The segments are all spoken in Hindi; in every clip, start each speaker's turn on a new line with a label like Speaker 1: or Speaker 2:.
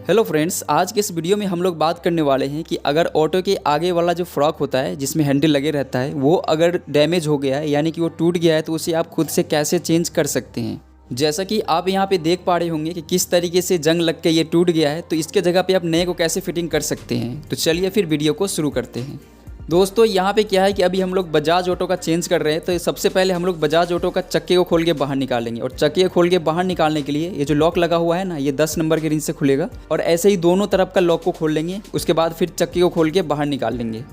Speaker 1: हेलो फ्रेंड्स, आज के इस वीडियो में हम लोग बात करने वाले हैं कि अगर ऑटो के आगे वाला जो फ्रॉक होता है जिसमें हैंडल लगे रहता है वो अगर डैमेज हो गया है यानी कि वो टूट गया है तो उसे आप खुद से कैसे चेंज कर सकते हैं। जैसा कि आप यहाँ पे देख पा रहे होंगे कि किस तरीके से जंग लग के ये टूट गया है, तो इसके जगह पे आप नए को कैसे फिटिंग कर सकते हैं। तो चलिए फिर वीडियो को शुरू करते हैं। दोस्तों यहाँ पे क्या है कि अभी हम लोग बजाज ऑटो का चेंज कर रहे हैं, तो सबसे पहले हम लोग बजाज ऑटो का चक्के को खोल के बाहर निकालेंगे। और चक्के को खोल के बाहर निकालने के लिए ये जो लॉक लगा हुआ है ना, ये 10 नंबर के रिंच से खुलेगा और ऐसे ही दोनों तरफ का लॉक को खोल लेंगे। उसके बाद फिर चक्के को खोल के बाहर निकाल लेंगे।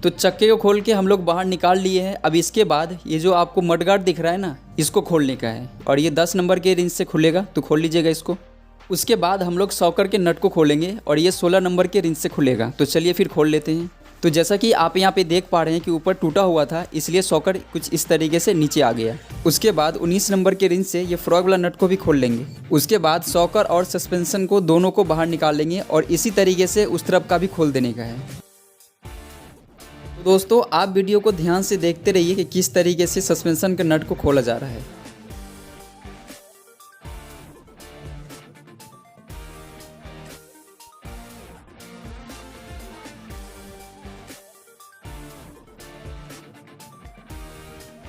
Speaker 1: तो चक्के को खोल के हम लोग बाहर निकाल लिए हैं। अब इसके बाद ये जो आपको मडगार्ड दिख रहा है ना, इसको खोलने का है और ये 10 नंबर के रिंच से खुलेगा, तो खोल लीजिएगा इसको। उसके बाद हम लोग सॉकर के नट को खोलेंगे और ये 16 नंबर के रिंच से खुलेगा। तो चलिए फिर खोल लेते हैं। तो जैसा कि आप यहाँ पे देख पा रहे हैं कि ऊपर टूटा हुआ था, इसलिए सॉकर कुछ इस तरीके से नीचे आ गया। उसके बाद 19 नंबर के रिंच से ये फ्रॉग वाला नट को भी खोल लेंगे। उसके बाद सॉकर और सस्पेंशन को दोनों को बाहर निकाल लेंगे और इसी तरीके से उस तरफ का भी खोल देने का है। तो दोस्तों आप वीडियो को ध्यान से देखते रहिए कि किस तरीके से सस्पेंशन के नट को खोला जा रहा है।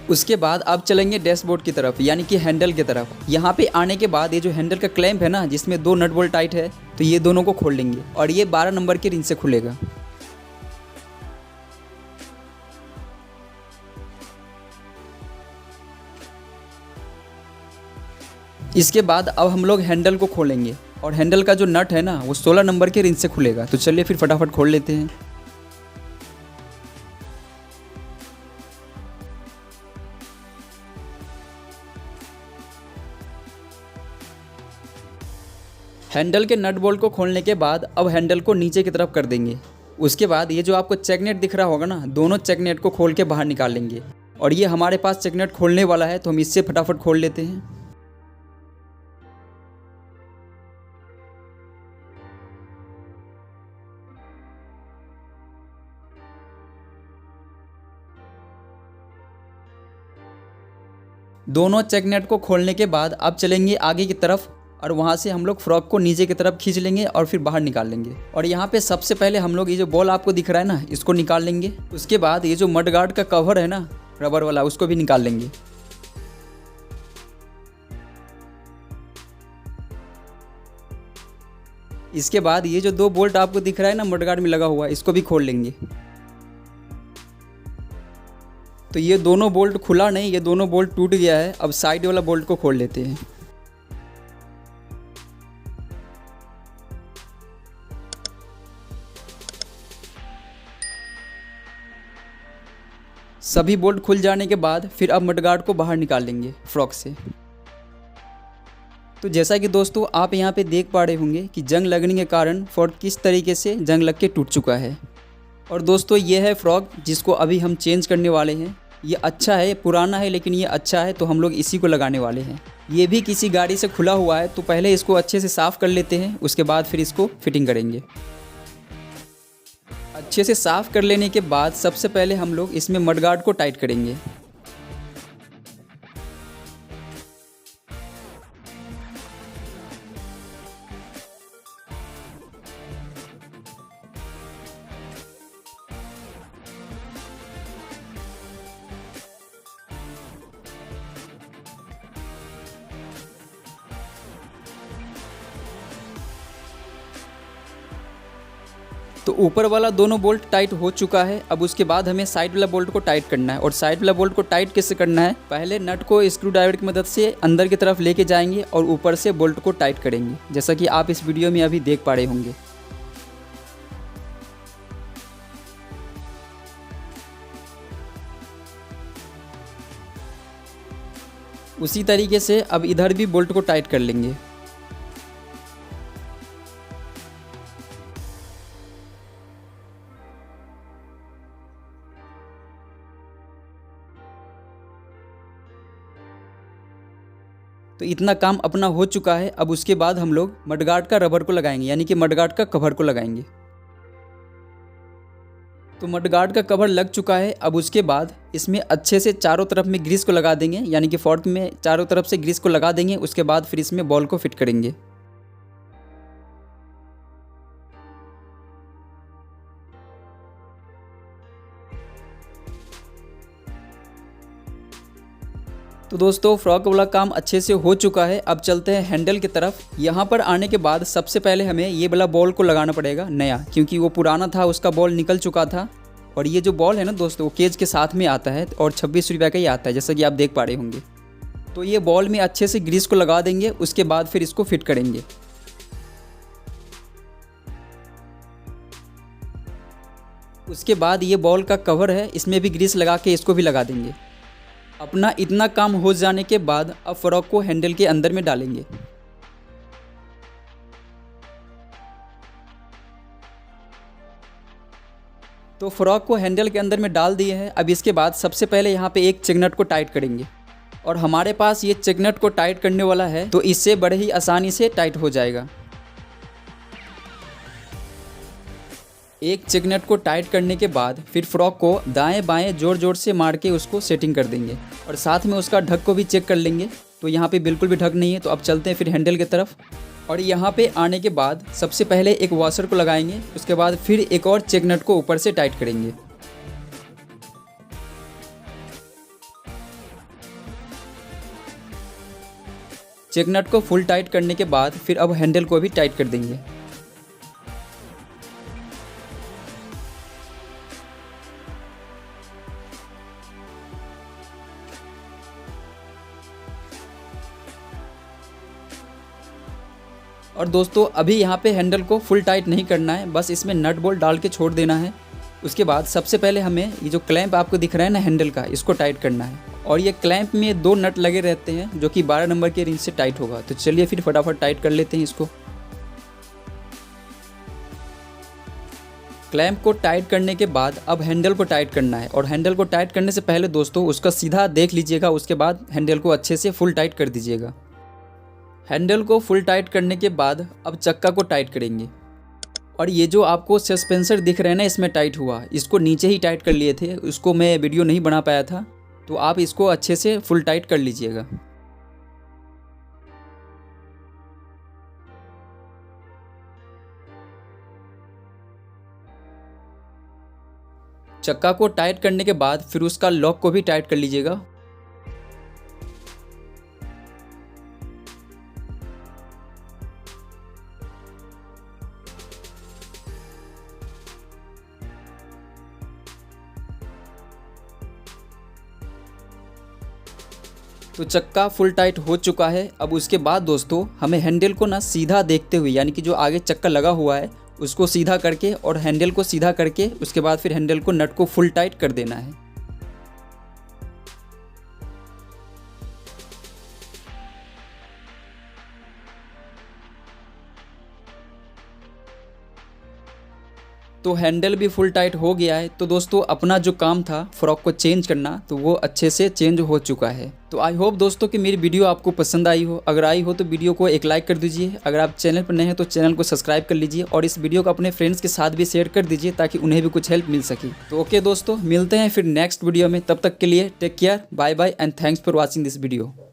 Speaker 1: उसके बाद आप चलेंगे डैशबोर्ड की तरफ यानी कि हैंडल की तरफ। यहाँ पे आने के बाद ये जो हैंडल का क्लैंप है ना, जिसमें 2 नट बोल्ट टाइट है, तो ये दोनों को खोल लेंगे और ये 12 नंबर के रिंच से खुलेगा। इसके बाद अब हम लोग हैंडल को खोलेंगे और हैंडल का जो नट है ना, वो 16 नंबर के रिंच से खुलेगा। तो चलिए फिर फटाफट खोल लेते हैं। हैंडल के नट बोल्ट को खोलने के बाद अब हैंडल को नीचे की तरफ कर देंगे। उसके बाद ये जो आपको चेकनेट दिख रहा होगा ना, दोनों चेकनेट को खोल के बाहर निकाल लेंगे। और ये हमारे पास चेकनेट खोलने वाला है, तो हम इससे फटाफट खोल लेते हैं। दोनों चेकनेट को खोलने के बाद अब चलेंगे आगे की तरफ और वहाँ से हम लोग फ्रॉक को नीचे की तरफ खींच लेंगे और फिर बाहर निकाल लेंगे। और यहाँ पे सबसे पहले हम लोग ये जो बॉल आपको दिख रहा है ना, इसको निकाल लेंगे। उसके बाद ये जो मड गार्ड का कवर है ना, रबर वाला, उसको भी निकाल लेंगे। इसके बाद ये जो 2 बोल्ट आपको दिख रहा है ना मड गार्ड में लगा हुआ, इसको भी खोल लेंगे। तो ये दोनों बोल्ट खुला नहीं, ये दोनों बोल्ट टूट गया है। अब साइड वाला बोल्ट को खोल लेते हैं। सभी बोल्ट खुल जाने के बाद फिर अब मडगार्ड को बाहर निकाल लेंगे फ्रॉक से। तो जैसा कि दोस्तों आप यहाँ पे देख पा रहे होंगे कि जंग लगने के कारण फ्रॉक किस तरीके से जंग लग के टूट चुका है। और दोस्तों ये है फ्रॉक जिसको अभी हम चेंज करने वाले हैं। ये अच्छा है, पुराना है लेकिन ये अच्छा है, तो हम लोग इसी को लगाने वाले हैं। ये भी किसी गाड़ी से खुला हुआ है, तो पहले इसको अच्छे से साफ़ कर लेते हैं, उसके बाद फिर इसको फिटिंग करेंगे। अच्छे से साफ़ कर लेने के बाद सबसे पहले हम लोग इसमें मडगार्ड को टाइट करेंगे। तो ऊपर वाला दोनों बोल्ट टाइट हो चुका है। अब उसके बाद हमें साइड वाला बोल्ट को टाइट करना है। और साइड वाला बोल्ट को टाइट कैसे करना है, पहले नट को स्क्रू ड्राइवर की मदद से अंदर की तरफ लेके जाएंगे और ऊपर से बोल्ट को टाइट करेंगे, जैसा कि आप इस वीडियो में अभी देख पा रहे होंगे। उसी तरीके से अब इधर भी बोल्ट को टाइट कर लेंगे। तो इतना काम अपना हो चुका है। अब उसके बाद हम लोग मडगार्ड का रबर को लगाएंगे, यानी कि मडगार्ड का कवर को लगाएंगे। तो मडगार्ड का कवर लग चुका है। अब उसके बाद इसमें अच्छे से चारों तरफ में ग्रीस को लगा देंगे, यानी कि फोर्क में चारों तरफ से ग्रीस को लगा देंगे। उसके बाद फिर इसमें बॉल को फिट करेंगे। तो दोस्तों फ्रॉक वाला काम अच्छे से हो चुका है। अब चलते हैं हैंडल की तरफ। यहाँ पर आने के बाद सबसे पहले हमें ये वाला बॉल को लगाना पड़ेगा नया, क्योंकि वो पुराना था, उसका बॉल निकल चुका था। और ये जो बॉल है ना दोस्तों, वो केज के साथ में आता है और 26 रुपये का ही आता है, जैसा कि आप देख पा रहे होंगे। तो ये बॉल में अच्छे से ग्रीस को लगा देंगे। उसके बाद फिर इसको फिट करेंगे। उसके बाद ये बॉल का कवर है, इसमें भी ग्रीस लगा के इसको भी लगा देंगे। अपना इतना काम हो जाने के बाद अब फ्रॉक को हैंडल के अंदर में डालेंगे। तो फ्रॉक को हैंडल के अंदर में डाल दिए हैं। अब इसके बाद सबसे पहले यहाँ पे एक चेक नट को टाइट करेंगे। और हमारे पास ये चेक नट को टाइट करने वाला है, तो इससे बड़े ही आसानी से टाइट हो जाएगा। एक चेक नट को टाइट करने के बाद फिर फ्रॉक को दाएं बाएं जोर जोर से मार के उसको सेटिंग कर देंगे। और साथ में उसका ढक को भी चेक कर लेंगे। तो यहाँ पे बिल्कुल भी ढक नहीं है। तो अब चलते हैं फिर हैंडल की तरफ। और यहाँ पे आने के बाद सबसे पहले एक वॉशर को लगाएंगे। उसके बाद फिर एक और चेक नट को ऊपर से टाइट करेंगे। चेक नट को फुल टाइट करने के बाद फिर अब हैंडल को भी टाइट कर देंगे। और दोस्तों अभी यहाँ पे हैंडल को फुल टाइट नहीं करना है, बस इसमें नट बोल्ट डाल के छोड़ देना है। उसके बाद सबसे पहले हमें ये जो क्लैंप आपको दिख रहा है ना हैंडल का, इसको टाइट करना है। और ये क्लैंप में 2 नट लगे रहते हैं, जो कि 12 नंबर के रिंच से टाइट होगा। तो चलिए फिर फटाफट टाइट कर लेते हैं इसको। क्लैंप को टाइट करने के बाद अब हैंडल को टाइट करना है। और हैंडल को टाइट करने से पहले दोस्तों उसका सीधा देख लीजिएगा। उसके बाद हैंडल को अच्छे से फुल टाइट कर दीजिएगा। हैंडल को फुल टाइट करने के बाद अब चक्का को टाइट करेंगे। और ये जो आपको सस्पेंसर दिख रहे हैं ना, इसमें टाइट हुआ, इसको नीचे ही टाइट कर लिए थे। उसको मैं वीडियो नहीं बना पाया था, तो आप इसको अच्छे से फुल टाइट कर लीजिएगा। चक्का को टाइट करने के बाद फिर उसका लॉक को भी टाइट कर लीजिएगा। तो चक्का फुल टाइट हो चुका है। अब उसके बाद दोस्तों हमें हैंडल को ना सीधा देखते हुए, यानी कि जो आगे चक्का लगा हुआ है उसको सीधा करके और हैंडल को सीधा करके उसके बाद फिर हैंडल को नट को फुल टाइट कर देना है। तो हैंडल भी फुल टाइट हो गया है। तो दोस्तों अपना जो काम था फ्रॉक को चेंज करना, तो वो अच्छे से चेंज हो चुका है। तो आई होप दोस्तों कि मेरी वीडियो आपको पसंद आई हो। अगर आई हो तो वीडियो को एक लाइक कर दीजिए। अगर आप चैनल पर नए हैं तो चैनल को सब्सक्राइब कर लीजिए और इस वीडियो को अपने फ्रेंड्स के साथ भी शेयर कर दीजिए, ताकि उन्हें भी कुछ हेल्प मिल सके। तो ओके दोस्तों, मिलते हैं फिर नेक्स्ट वीडियो में। तब तक के लिए take care, bye bye and thanks for watching this video.